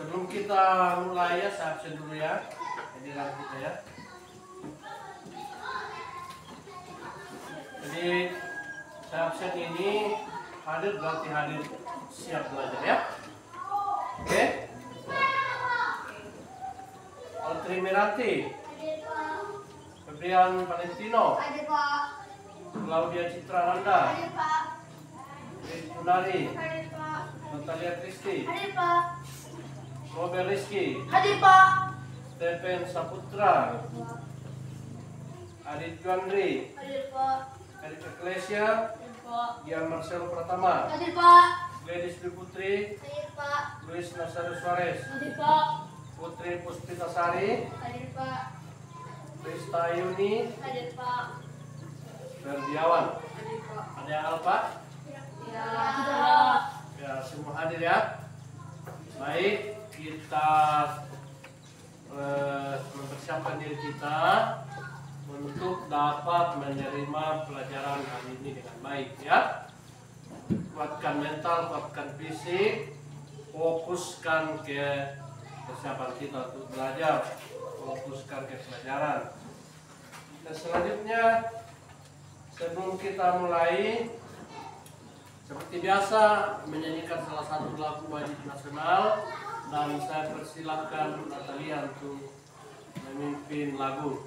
Sebelum kita mulai ya, saya absen dulu ya. Hadiran kita ya. Jadi saya absen ini hadir berarti hadir siap belajar ya. Oke. Altri Miranti, Febrian Valentino, Ada Pak. Claudia Citrananda, Ada Pak. Kunari, Ada Pak. Natalia Kristi, Ada Pak. Robert Rizky, Ada Pak. Stephen Saputra, Adit Juandri, Ada Pak. Erik Eklesia, Ada Pak. Gian Marcelo Pratama, Ada Pak. Gladys Dwi Putri, Ada Pak. Luis Nazario Suarez, Ada Pak. Putri Puspitasari, Ada Pak. Krista Yuni, Ada Pak. Ferdiawan. Ada Pak. Ada yang alpa? Ya. Ya, semua hadir ya. Baik, kita mempersiapkan diri kita untuk dapat menerima pelajaran hari ini dengan baik ya. Kuatkan mental, kuatkan fisik, fokuskan ke persiapan kita untuk belajar, fokuskan ke pelajaran. Dan selanjutnya, sebelum kita mulai, seperti biasa menyanyikan salah satu lagu wajib nasional, dan saya persilakan Natalia untuk memimpin lagu.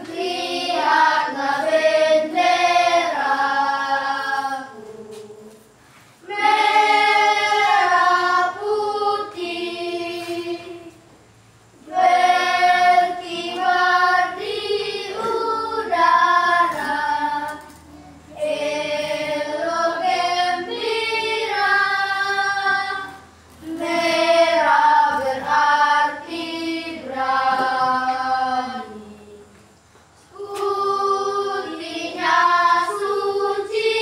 Lihatlah benderaku, merah putih, berkibar di udara, elok gembira, merah berarti berani. Putihnya suci,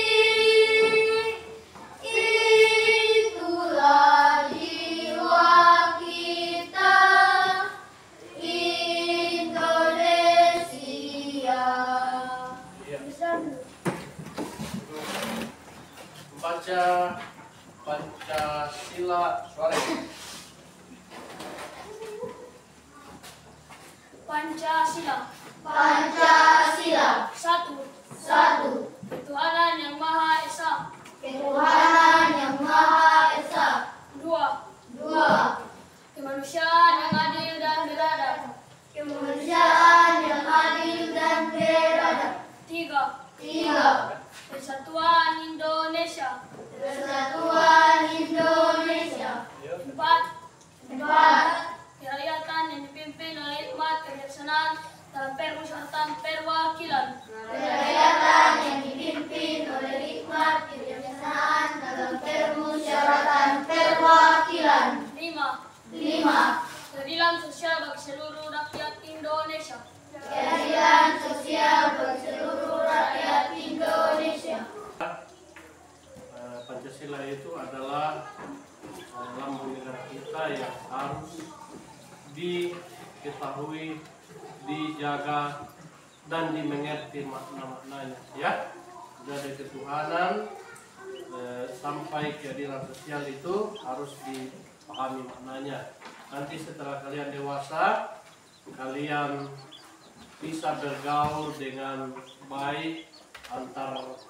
itulah jiwa kita, Indonesia. Membaca Pancasila Suarez. Pancasila. Pancasila. Satu. Ketuhanan yang Maha Esa. Ketuhanan yang Maha Esa. Dua. Kemanusiaan yang adil dan beradab. Kemanusiaan yang adil dan beradab. Tiga. Persatuan Indonesia. Persatuan Indonesia. Empat. 4. Kerakyatan yang dipimpin oleh hikmat kebijaksanaan dalam permusyawaratan perwakilan. Kerakyatan yang dipimpin oleh hikmat kebijaksanaan dalam permusyawaratan perwakilan. Lima. 5. Keadilan sosial bagi seluruh rakyat Indonesia. Keadilan sosial bagi seluruh rakyat Indonesia. Pancasila itu adalah lambang negara kita yang harus diketahui, dijaga, dan dimengerti makna-maknanya ya. Dari ketuhanan sampai keadilan sosial itu harus dipahami maknanya. Nanti setelah kalian dewasa, kalian bisa bergaul dengan baik antar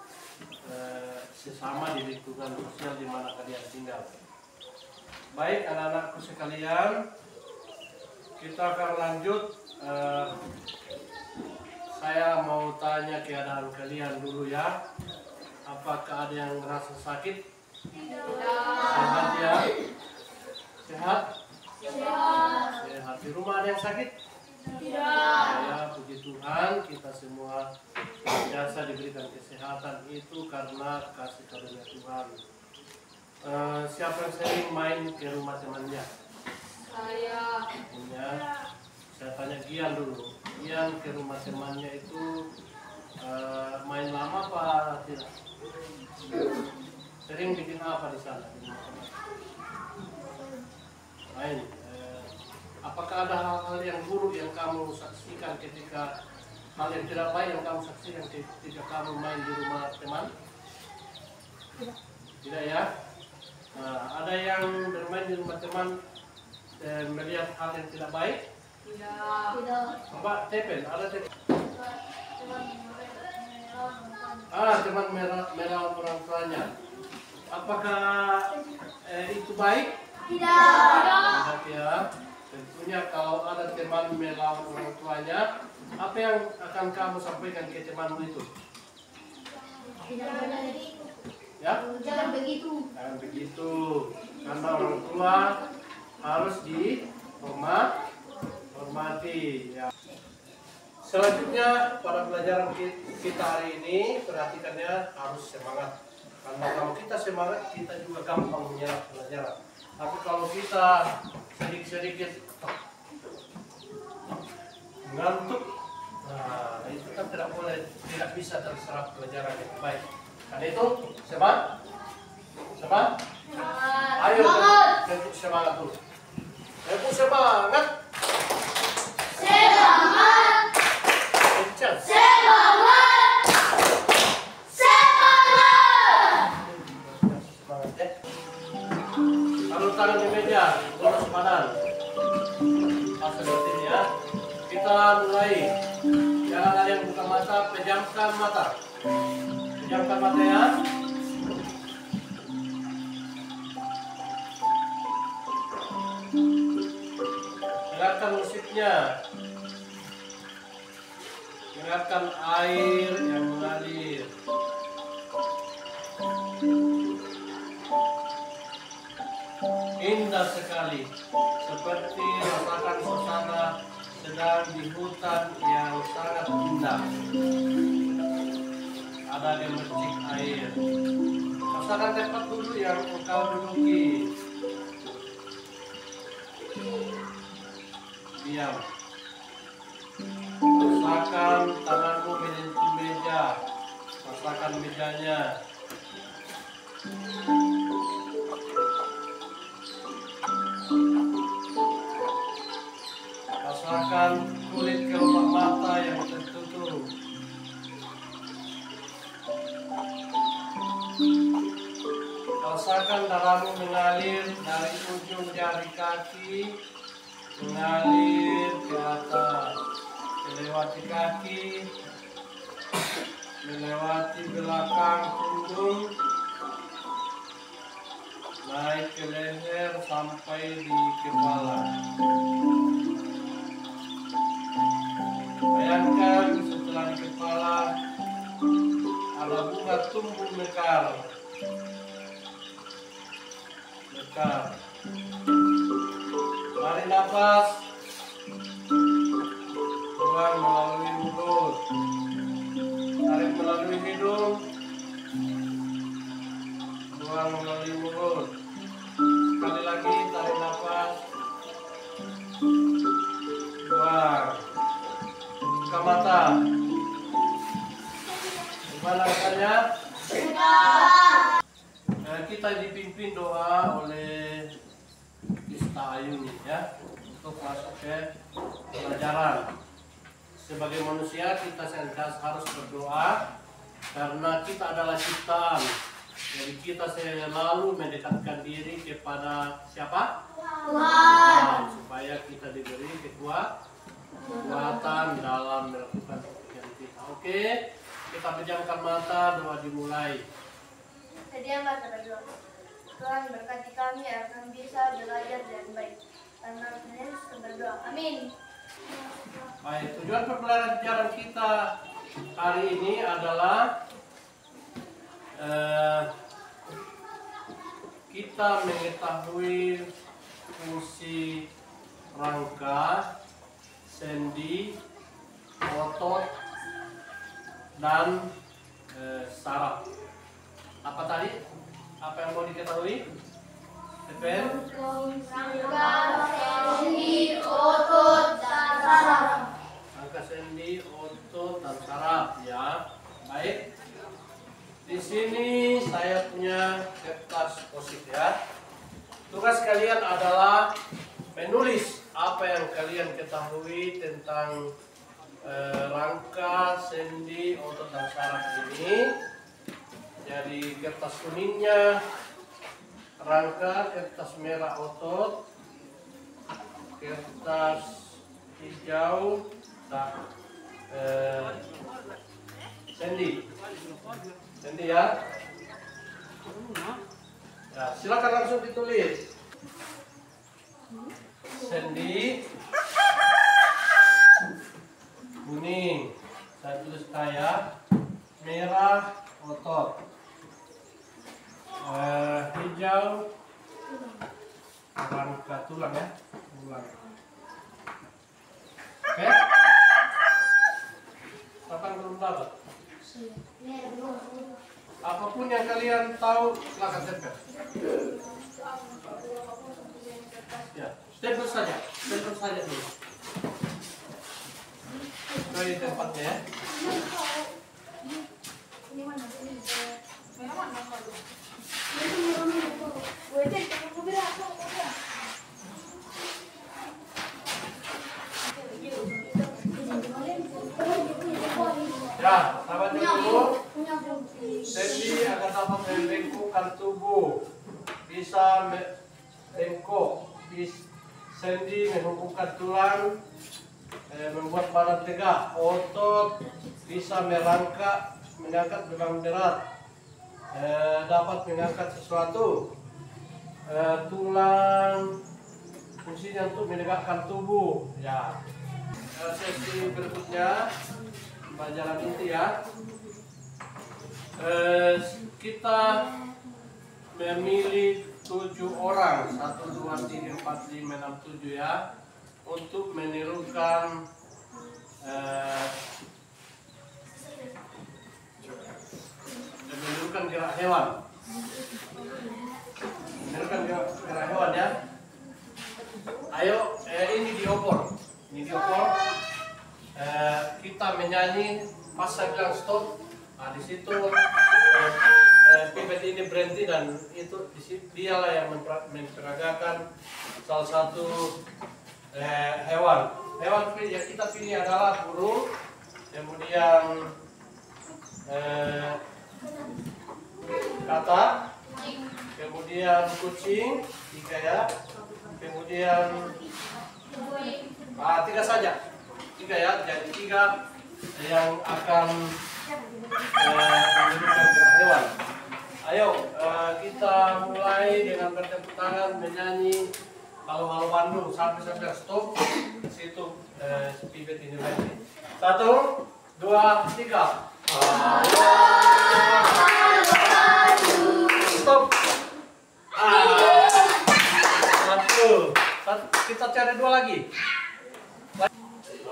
sesama di lingkungan sosial di mana kalian tinggal. Baik anak-anakku sekalian, kita akan lanjut. Saya mau tanya keadaan kalian dulu ya. Apakah ada yang merasa sakit? Sehat ya? Sehat? Sehat. Di rumah ada yang sakit? Ya, puji Tuhan, kita semua biasa diberikan kesehatan itu karena kasih karunia Tuhan. Siapa yang sering main ke rumah temannya? Saya. Ya, saya tanya Gian dulu. Gian ke rumah temannya itu main lama apa tidak? Sering bikin apa di sana? Di rumah teman? Main. Apakah ada hal-hal yang buruk yang kamu saksikan ketika hal yang tidak baik yang kamu saksikan ketika kamu main di rumah teman? Tidak ya? Nah, ada yang bermain di rumah teman melihat hal yang tidak baik? Tidak. Apa tepen? Ada tepen? Teman melawan orang tuanya. Apakah itu baik? Tidak ya. Tentunya kalau ada teman melawan orang tuanya, apa yang akan kamu sampaikan ke temanmu itu? Ya? Jangan begitu. Jangan begitu. Karena orang tua harus dihormati. Ya. Selanjutnya pada pelajaran kita hari ini, perhatikannya harus semangat. Karena kalau kita semangat, kita juga gampang menyerap pelajaran. Tapi kalau kita sedikit-sedikit ngantuk, nah itu kan tidak bisa terserap pelajaran yang baik. Karena itu semangat. Ayo bentuk semangat dulu. Bentuk semangat. Semangat. Kencang. Semangat. Semangat. Semangat ya. Taruh tangan di meja, lurus badan. Pas seperti ini ya. Kita mulai. Jangan ada yang buka mata, pejamkan mata. Pejamkan mata ya. Dengarkan musiknya. Dengarkan air yang mengalir. Indah sekali, seperti rasakan suasana sedang di hutan yang sangat indah. Ada gemercik air. Rasakan tempat dulu yang engkau duduki. Diam. Rasakan tanganmu menyentuh meja. Rasakan mejanya. Rasakan kulit kelopak mata yang tertutup. Rasakan darahmu mengalir dari ujung jari kaki, mengalir ke atas, melewati kaki, melewati belakang punggung, naik ke leher sampai di kepala. Bayangkan setelah di kepala ada bunga tumbuh mekar. Tarik nafas, buang melalui mulut, tarik melalui hidung, buang melalui mulut. Sekali lagi tarik nafas, buang. Buka mata. Gimana rasanya? Kita dipimpin doa oleh Ista Ayuni ya untuk masuk ke pelajaran. Sebagai manusia kita senantiasa harus berdoa karena kita adalah ciptaan. Jadi kita selalu mendekatkan diri kepada siapa? Tuhan. Supaya kita diberi kekuatan dalam melakukan pekerjaan kita. Oke, kita pejamkan mata, doa dimulai. Sedialah kita berdoa. Tuhan berkati kami akan bisa belajar dengan baik. Karena Yesus berdoa. Amin. Baik, tujuan pembelajaran kita hari ini adalah kita mengetahui fungsi rangka, sendi, otot, dan saraf. Apa tadi? Apa yang mau diketahui? Tepen? Rangka, sendi, otot, dan saraf. Rangka, sendi, otot, dan saraf ya. Baik. Di sini saya punya kertas posit ya. Tugas kalian adalah menulis apa yang kalian ketahui tentang rangka, sendi, otot, dan saraf ini. Jadi kertas kuningnya rangka, kertas merah otot, kertas hijau, Sandy ya. Ya, silakan langsung ditulis. Sandy kuning, saya tulis kayak merah otot, hijau rangka tulang ya, tulang. Oke? Kapan belum dapat? Apapun yang kalian tahu, silakan tempel. Ya, stempel saja dulu. Dari tempatnya ya. Ya, sahabatnya dulu. Sandy akan dapat membengkokkan tubuh, bisa bengkok, Sandy menghubungkan tulang, membuat badan tegak, otot bisa mengangkat beban berat, dapat mengangkat sesuatu, tulang fungsinya untuk menegakkan tubuh. Ya, sesi berikutnya pelajaran inti ya. Kita memilih 7 orang, 1, 2, 3, 4, 5, 6, 7 ya, untuk menirukan gerak hewan. Menirukan gerak hewan ya. Ayo, ini diopor. Kita menyanyi pas saya bilang stop. Nah, di situ pipet ini berhenti dan itu dialah yang memperagakan salah satu hewan. Hewan yang kita pilih adalah burung, kemudian katak, kemudian kucing, 3 ya, kemudian 3 saja, 3 ya, jadi 3 yang akan menirukan gerak hewan. Ayo kita mulai dengan bertepuk tangan menyanyi Halo Halo Bandung sampai stop. Di situ pipet ini lagi. 1, 2, 3. Halo Bandung. Stop. Satu. Kita cari 2 lagi.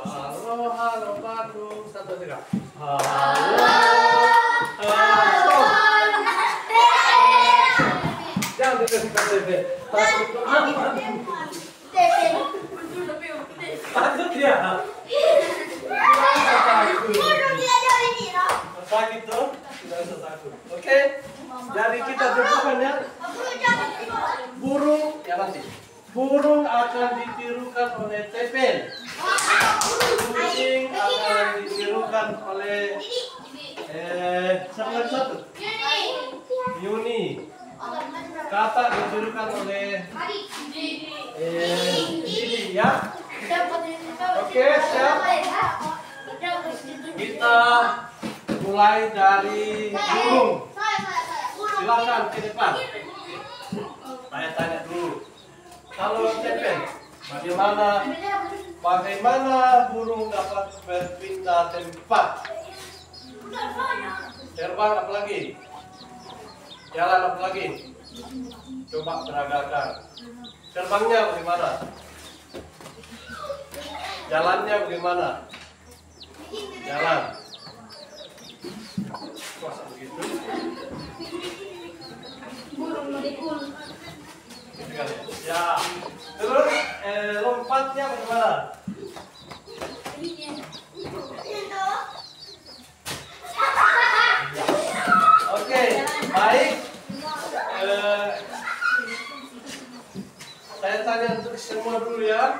Halo Halo Bandung. 1, 2, 3. Halo. Stop. Jangan dikasih KTP. Takut ya? Sakit tuh? Tidak usah takut. Oke? Jadi kita tentukan ya. Burung, ya nanti. Burung akan ditirukan oleh Tepen. Kucing akan ditirukan oleh siapa lagi satu? Yuni. Katak ditirukan oleh Didi ya. Oke, siap. Kita mulai dari burung. Silakan ke depan. Saya tanya dulu. Kalau Tepen, bagaimana burung dapat berpindah tempat? Terbang apa lagi? Jalan apa lagi? Coba peragakan. Terbangnya bagaimana? Jalannya bagaimana? Jalan. Kuasa begitu. Burung menikul. Ya. Terus lompatnya bagaimana? Oke, baik. Saya tanya untuk semua dulu ya.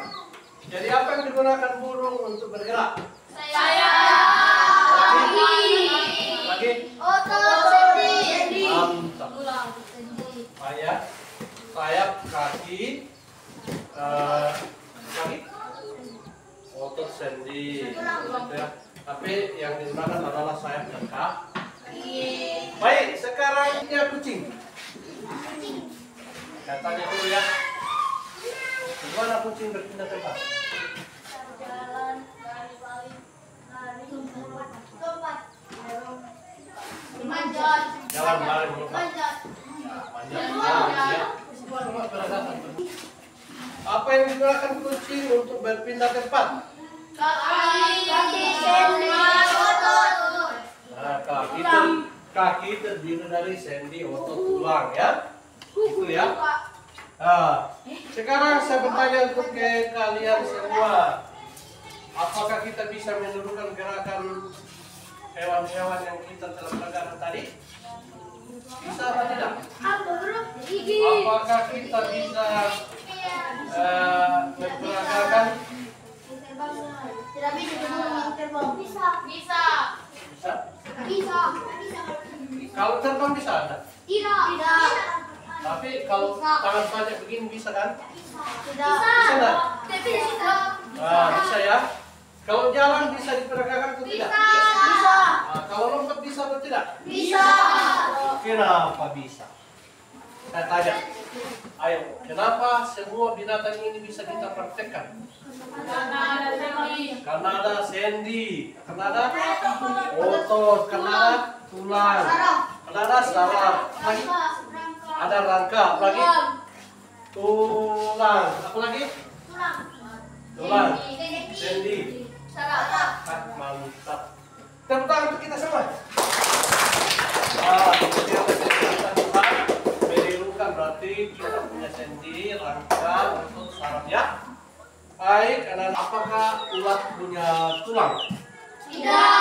Jadi apa yang digunakan burung untuk bergerak? Lagi? Otot, Sandy. Mantap. Ayah. sayap, kaki, lagi otot sendi. Ya. Tapi yang digunakan adalah sayap dan kaki. Baik, sekarang ini kucing. Katanya dulu ya. Gimana kucing berpindah tempat? Jalan dari paling lari tempat manjat. Jalan lari melompat. Manjat. Panjang. Cuma beragam. Apa yang digunakan kucing untuk berpindah tempat? Kaki sendi otot. Nah, kaki terdiri dari sendi, otot, tulang ya. Itu ya. Nah, sekarang saya bertanya untuk ke kalian semua. Apakah kita bisa menirukan gerakan hewan-hewan yang kita telah pelajari tadi? Bisa atau tidak? Apakah kita bisa memperagakan? Tidak bisa terbang. Bisa. Bisa? Bisa. Kalau terbang bisa ada? Tidak. Tapi kalau tangan saja begini bisa kan? Tidak. Bisa enggak? Tidak. Nah, bisa ya. Kalau jalan bisa diperagakan atau tidak? Bisa. Nah, kalau lompat bisa atau tidak? Bisa. Kenapa bisa? Saya tanya. Ayo, kenapa semua binatang ini bisa kita praktekkan? Karena ada sendi, karena ada otot, karena ada tulang, karena ada saraf, lagi ada rangka, lagi tulang, apa lagi? Tulang, sendi. Mantap. Tepuk tangan untuk kita semua. Jadi apa yang kita Tuhan menirukan berarti kita punya sendi, rangka, otot, saraf ya. Baik, karena apakah ulat punya tulang? Tidak.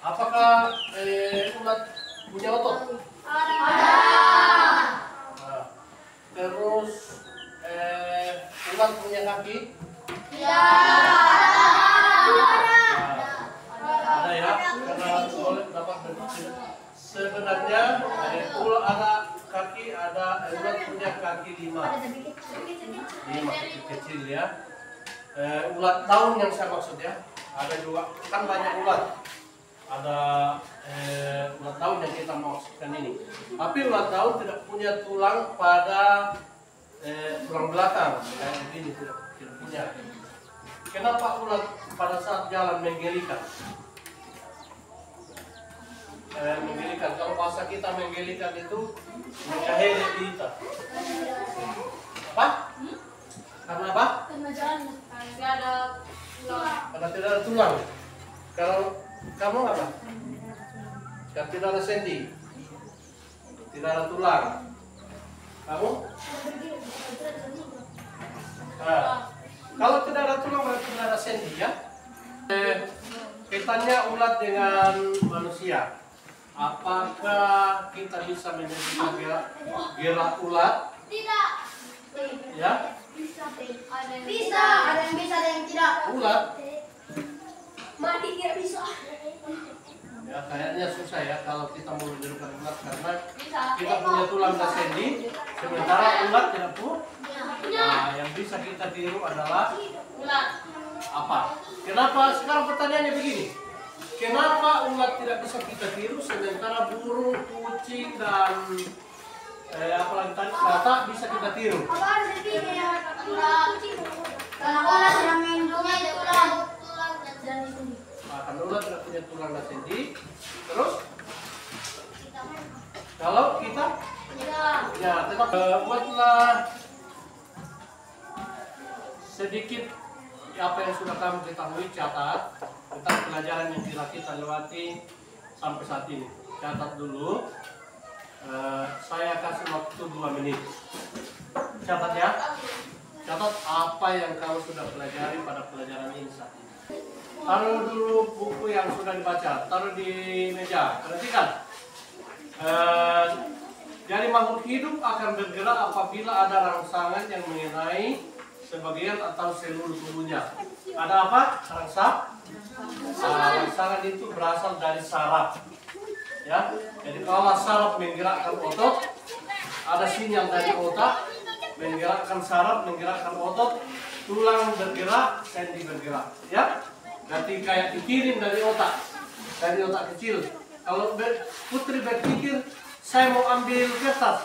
Apakah ulat punya otot? Nah, terus ulat punya kaki? Ada ya, karena boleh dapat berpikir. Sebenarnya ada kaki, ada ulat punya kaki 5 kecil ya. Ulat daun yang saya maksud ya. Ada juga, kan banyak ulat. Ada ulat daun yang kita maksudkan ini. Tapi ulat daun tidak punya tulang pada tulang belakang kayak begini, tidak punya. Kenapa ulat pada saat jalan menggelikan? Menggelikan, kalau bahasa kita menggelikan itu mengkahere kita. Apa? Karena apa? Karena tidak ada tulang. Kalau kamu apa? Karena tidak ada sendi, tidak ada tulang. Kamu? Nah, kalau tidak ada tulang berarti tidak ada sendi ya. Kaitannya ulat dengan manusia. Apakah kita bisa menentukan gerak ulat? Tidak. Ya? Bisa. Ada yang bisa, ada yang tidak. Ulat? Mati tidak bisa. Ya kayaknya susah ya kalau kita mau menirukan ulat karena kita punya tulang dan sendi, sementara ulat tidak punya. Nah, yang bisa kita tiru adalah Ulat. apa? Kenapa? Sekarang pertanyaannya begini. Kenapa ulat tidak bisa kita tiru sementara burung, kucing dan apalagi tadi batak bisa kita tiru? Apa ada sedihnya? Karena ulat yang mempunyai tulang dan sendi. Nah, karena ulat tidak punya tulang dan sendi. Terus? Kalau kita? Ya, tetap buatlah sedikit apa yang sudah kamu ketahui, catat tentang pelajaran yang telah kita lewati sampai saat ini. Catat dulu. Saya kasih waktu 2 menit. Catat ya. Catat apa yang kamu sudah pelajari pada pelajaran ini saat ini. Taruh dulu buku yang sudah dibaca. Taruh di meja. Perhatikan. Jadi makhluk hidup akan bergerak apabila ada rangsangan yang mengenai sebagian atau seluruh tubuhnya. Ada apa? Rangsa? Rangsangan itu berasal dari saraf. Ya, jadi kalau saraf menggerakkan otot, ada sinyal dari otak menggerakkan saraf, menggerakkan otot, tulang bergerak, sendi bergerak. Ya, berarti kayak dikirim dari otak kecil. Kalau Putri berpikir, saya mau ambil kertas,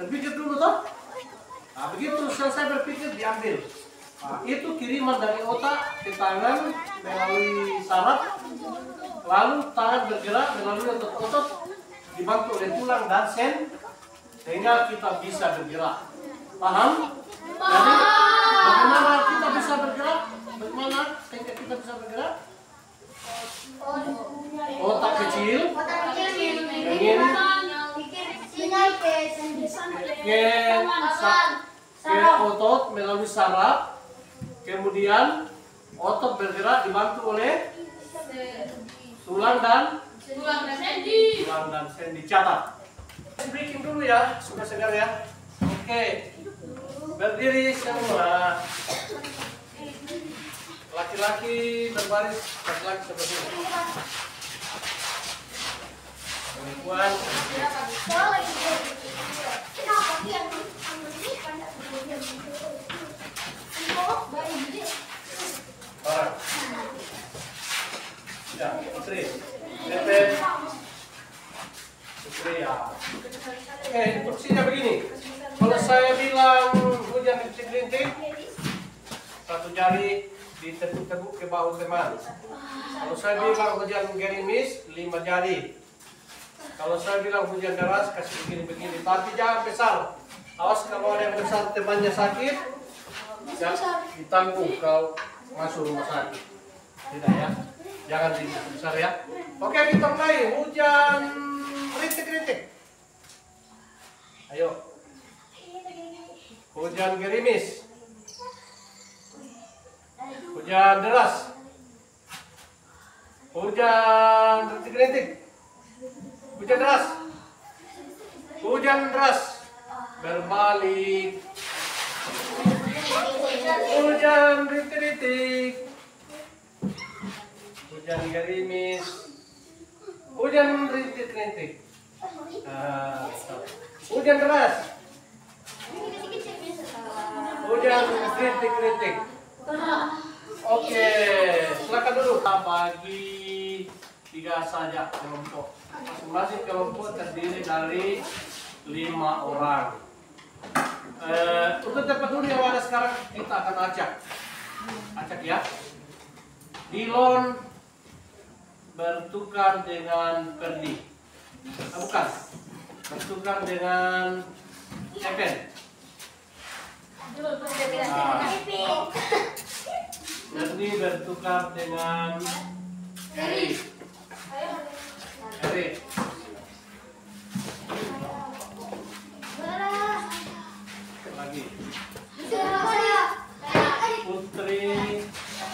berpikir dulu toh. Nah, begitu selesai berpikir diambil. Nah, itu kiriman dari otak ke tangan melalui saraf, lalu tangan bergerak melalui otot-otot dibantu oleh tulang dan sehingga kita bisa bergerak. Paham? Jadi bagaimana kita bisa bergerak? Bagaimana sehingga kita bisa bergerak? Otak kecil ingin ke otot melalui saraf, kemudian otot bergerak dibantu oleh tulang dan sendi. Catat. Breaking dulu ya, sudah segar ya. Oke, berdiri semua. Laki-laki berbaris, laki-laki seperti ini. Perempuan. Orang. Ya, Putri. Repet. Putri ya. Oke, instruksinya begini. Kalau saya bilang hujan rintik-rintik, satu jari ditekuk-tekuk ke bahu teman. Kalau saya bilang hujan gerimis, 5 jari. Kalau saya bilang hujan deras, kasih begini-begini. Tapi jangan besar. Awas kalau ada yang besar temannya sakit, ditanggung kalau masuk rumah sakit. Tidak ya, jangan besar ya. Oke, kita mulai. Hujan rintik-rintik. Ayo. Hujan gerimis. Hujan deras. Hujan rintik-rintik. Hujan deras. Hujan deras. Berbalik. Hujan rintik-rintik. Hujan gerimis. Hujan rintik-rintik. Hujan deras. Hujan rintik-rintik. Oke, silakan dulu. Bagi 3 saja kelompok. Masing-masing kelompok terdiri dari 5 orang. Untuk tempat dulu yang ada sekarang kita akan acak ya. Dilon bertukar dengan Perdi. Bukan, bertukar dengan Epen. Perdi bertukar dengan Eri. Lagi. Putri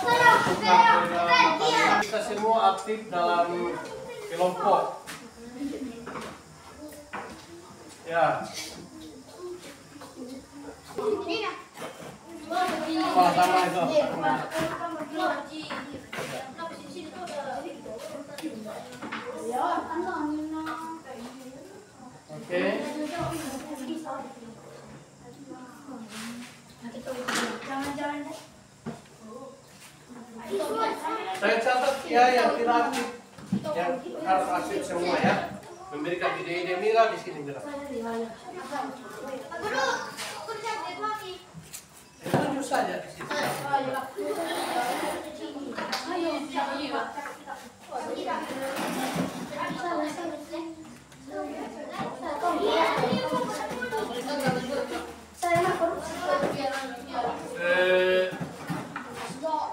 bertukar dengan Natalia. Kita semua aktif dalam kelompok. Ya. Wah, sama itu. Oke. Saya catat ya yang tidak aktif, yang harus aktif semua ya. Memberikan ide-ide Mira di sini Mira. Tunjuk saja di sini.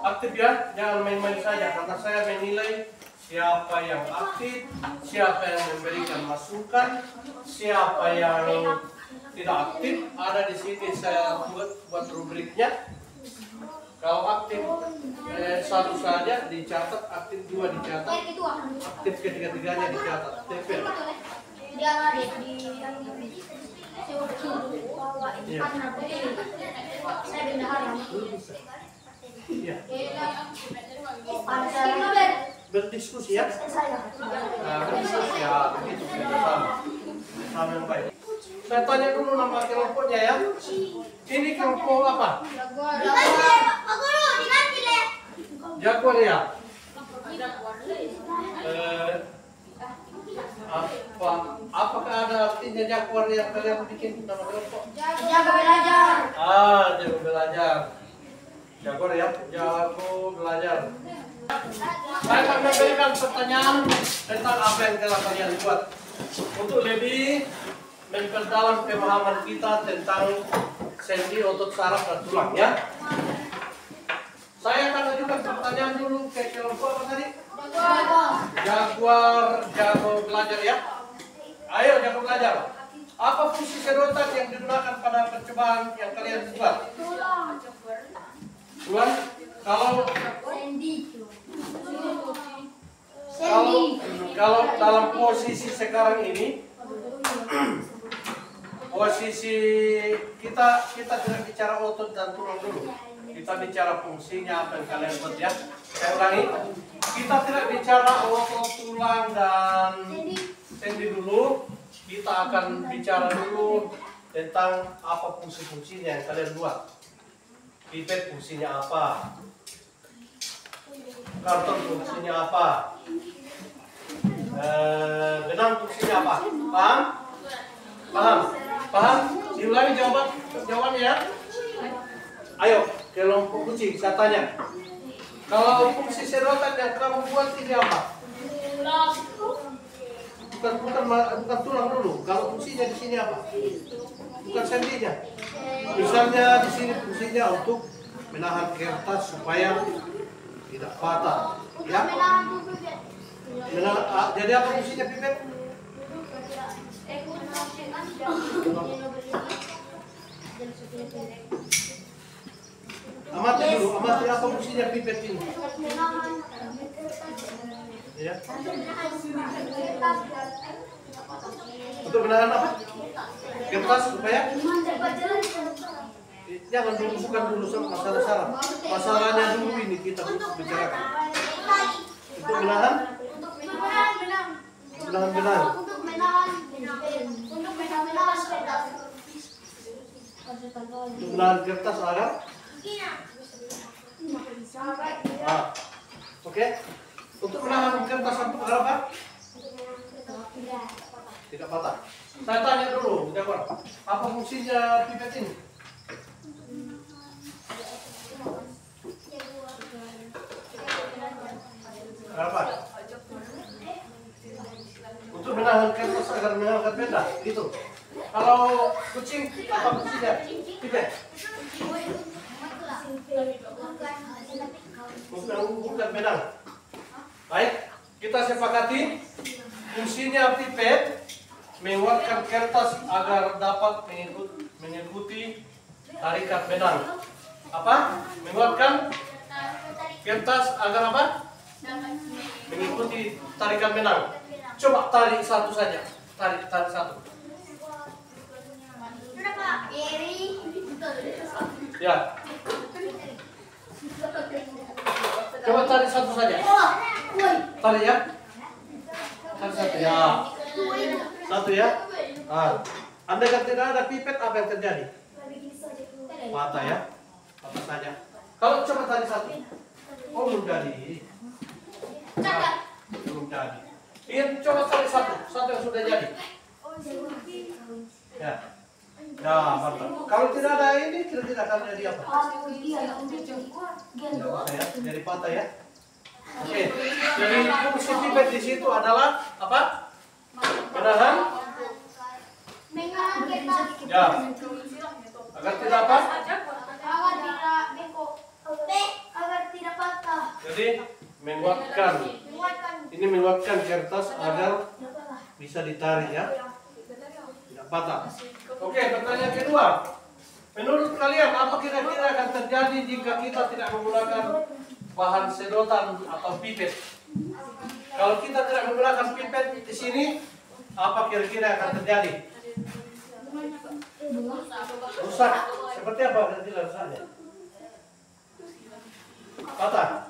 Aktif ya, jangan main-main saja karena saya menilai siapa yang aktif, siapa yang memberikan masukan, siapa yang tidak aktif. Ada di sini saya buat rubriknya. Kalau aktif 1 saja dicatat, aktif 2 dicatat, aktif ketiga-tiganya dicatat. TP. Ya. Berdiskusi ya. Berdiskusi ya, begitu sama yang baik. Saya tanya dulu nama kelompoknya ya. Ini kelompok apa? Jaguar ya. Apakah ada artinya Jaguar yang kalian bikin nama kelompok? Jago belajar. Jago belajar. Jaguar ya, jago belajar. Saya akan memberikan pertanyaan tentang apa yang telah kalian buat untuk lebih memperdalam pemahaman kita tentang sendi, otot, saraf, dan tulang ya. Saya akan ajukan pertanyaan dulu ke kelompok apa tadi? Jaguar, jago belajar ya. Ayo jago belajar. Apa fungsi sedotan yang digunakan pada percobaan yang kalian buat? Tulang. Kalau dalam posisi sekarang ini, posisi kita tidak bicara otot dan tulang dulu. Kita bicara fungsinya apa yang kalian buat ya. Saya ulangi, kita tidak bicara otot, tulang dan sendi dulu. Kita akan bicara dulu tentang apa fungsi-fungsinya yang kalian buat. Pipet fungsinya apa? Karton fungsinya apa? Benang fungsinya apa? Paham? Paham? Paham? Diulangi jawabannya ya. Ayo, kelompok kucing, saya tanya. Kalau fungsi sedotan yang kamu buat ini apa? Bukan tulang dulu. Kalau fungsinya di sini apa? Bukan sendinya. Misalnya di sini fungsinya untuk menahan kertas supaya tidak patah. Ya. Jadi apa fungsinya pipet? Amati dulu, amati apa fungsinya pipet ini? Ya. Untuk menahan apa? Kertas supaya? Jangan dulu, bukan dulu masalah saraf. Masalahnya dulu ini kita bicarakan. Untuk menahan? Menahan. Untuk menahan kertas agar? Oke. Untuk menahan kertas agar apa? Tidak patah. Saya tanya dulu, Jaguar. Apa fungsinya pipet ini? Apa? Untuk menahan kertas agar mengangkat benda, gitu. Kalau kucing, apa fungsinya? Pipet. Bukan benang. Baik, kita sepakati fungsinya pipet menguatkan kertas agar dapat mengikuti tarikan benang. Apa? Menguatkan kertas agar apa? Mengikuti tarikan benang. Coba tarik satu saja. Tarik satu. Ya. Coba tarik satu saja. Tarik ya. Tarik satu ya. Satu ya. Andai kata tidak ada pipet, apa yang terjadi? Patah ya. Patah saja. Kalau coba tarik satu. Oh, belum jadi. Belum jadi. Iya, coba tarik satu. Satu yang sudah jadi. Ya. Ya, mantap. Kalau tidak ada ini, kira-kira akan jadi apa? Ya, jadi patah ya. Oke. Jadi fungsi pipet di situ adalah apa? Menahan. Ya. Agar tidak apa? Agar tidak patah. Jadi menguatkan. Ini menguatkan kertas agar bisa ditarik ya. Tidak patah. Oke, pertanyaan kedua. Menurut kalian apa kira-kira akan terjadi jika kita tidak menggunakan bahan sedotan atau pipet? Kalau kita tidak menggunakan pipet di sini, apa kira-kira akan terjadi? Rusak. Seperti apa kira-kira rusaknya? Patah.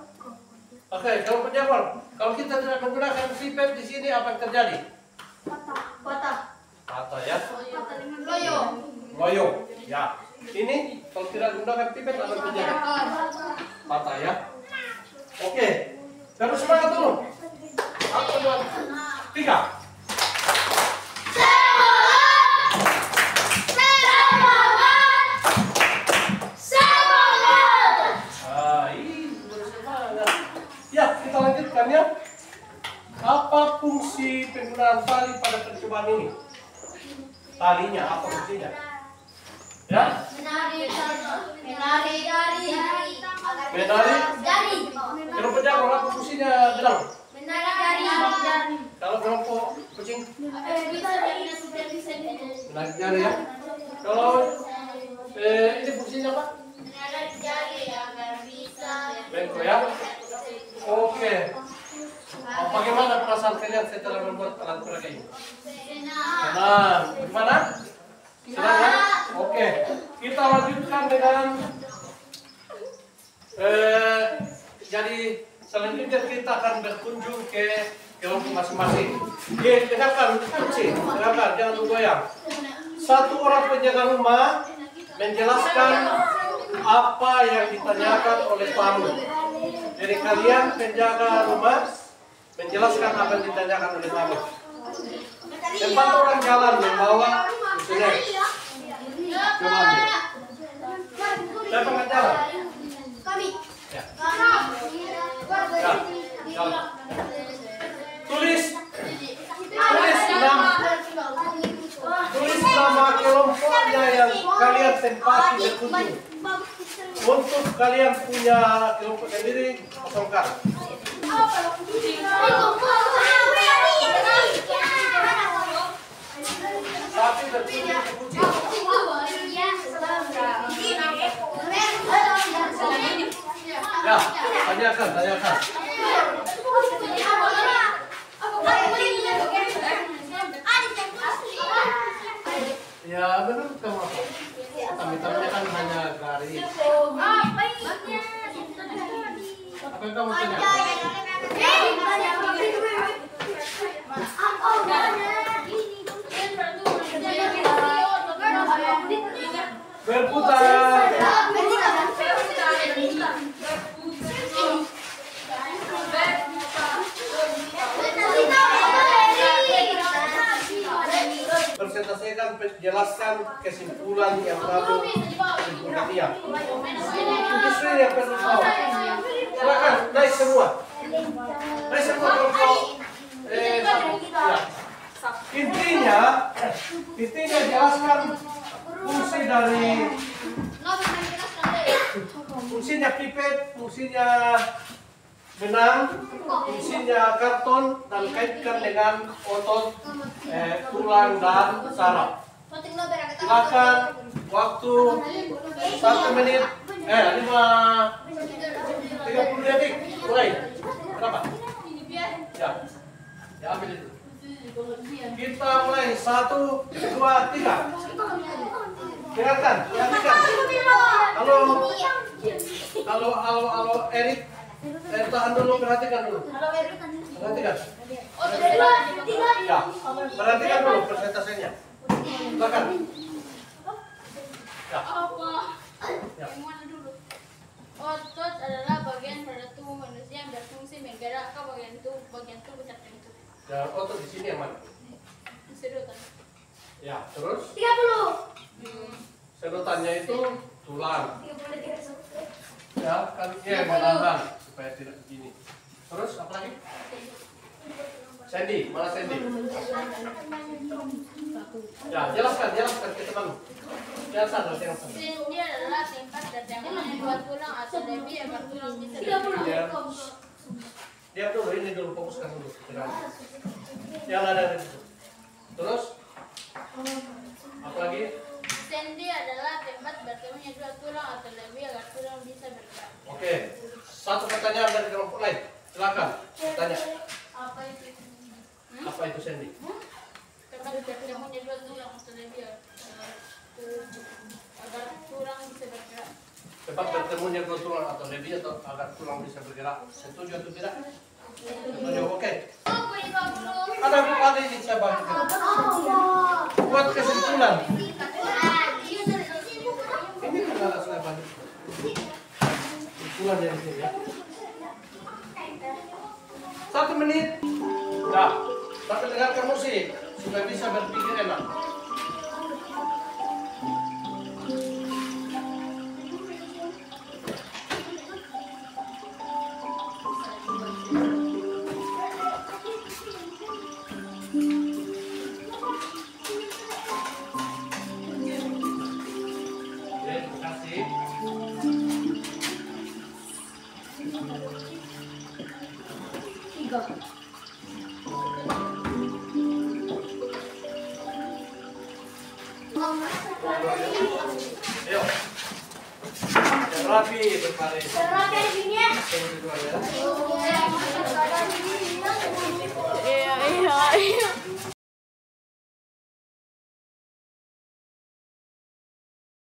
Oke, kalau penjawab, kalau kita tidak menggunakan pipet di sini apa yang terjadi? Patah. Patah ya. Loyo. Loyo. Ya. Ini kalau tidak menggunakan pipet apa yang terjadi? Patah ya. Oke. Terus semangat dulu. Satu, dua, tiga. Ya, kita lanjutkan ya. Apa fungsi penggunaan tali pada percobaan ini? Talinya, apa fungsinya? Ya? Menarik. Menarik. Kelompok jago, apa fungsinya gelang? Menarik. Kalau kelompok kucing? Menarik jari ya. Kalau ini fungsinya apa? Bengkok ya. Oke. Bagaimana perasaan kalian setelah membuat alat peraga ini? Senang. Gimana? Senang ya? Oke. Kita lanjutkan dengan jadi selanjutnya kita akan berkunjung ke kelompok masing-masing. Oke, dengarkan, dengarkan, jangan bergoyang. Satu orang penjaga rumah menjelaskan apa yang ditanyakan oleh tamu. Jadi kalian penjaga rumah menjelaskan apa yang ditanyakan oleh tamu. Empat orang jalan membawa snack. Coba ambil. Siapa yang jalan? Kami. Ya. Ya. Jalan. Tulis nama kelompoknya yang kalian tempati berkunjung. Untuk kalian punya kelompok sendiri, kosongkan. Sapi berkunjung ke kucing. Ya, tanyakan. Ya, menurut kamu apa? Hitam-hitamnya kan hanya garis. Apa yang kamu tanya? Berputar. Presentasikan, jelaskan kesimpulan yang kamu simpulkan dia. Justru yang perlu tahu. Silakan naik semua. Naik semua kelompok. Ya. Intinya jelaskan fungsinya pipet, fungsinya benang, fungsinya karton, dan kaitkan dengan otot, tulang dan saraf. Silakan waktu 1 menit, 30 detik, mulai. Berapa? Ya, ambil itu. Kita mulai 1, 2, 3. Dengarkan, perhatikan. Halo Erik, tahan dulu, perhatikan dulu. Perhatikan. Ya, perhatikan dulu presentasinya. Silakan. Ya. Ya. Otot adalah bagian pada tubuh manusia yang berfungsi menggerakkan bagian tubuh tertentu. Ya, otot di sini yang mana? Sedotan. Ya, terus 30. sedotannya itu tulang. Ya, kan menahan supaya tidak begini. Terus apa lagi? Sandy, mana Sandy? Ya, jelaskan ke teman. Jelaskan. Sendi adalah tempat terjangkauan dua tulang atau lebih agar tulang bisa bergerak. Diam dulu, ini dulu, fokuskan dulu. Yang ada di situ. Terus? Apa lagi? Sendi adalah tempat bertemunya dua tulang atau lebih agar tulang bisa bergerak. Oke, satu pertanyaan dari kelompok lain. Silakan, tanya. Apa itu sendi? Tempat bertemunya dua tulang atau lebih agar tulang bisa bergerak. cepat bertemunya dua tulang atau lebih atau agar tulang bisa bergerak. Setuju atau tidak? Setuju, oke. Ada ini siapa? Buat kesimpulan. Ini kan ada siapa? Kesimpulan dari sini ya. 1 menit. Nah, sampai dengarkan musik supaya bisa berpikir enak. Ayo. Yang rapi berbaris. Rapi Yang kedua ya. ya.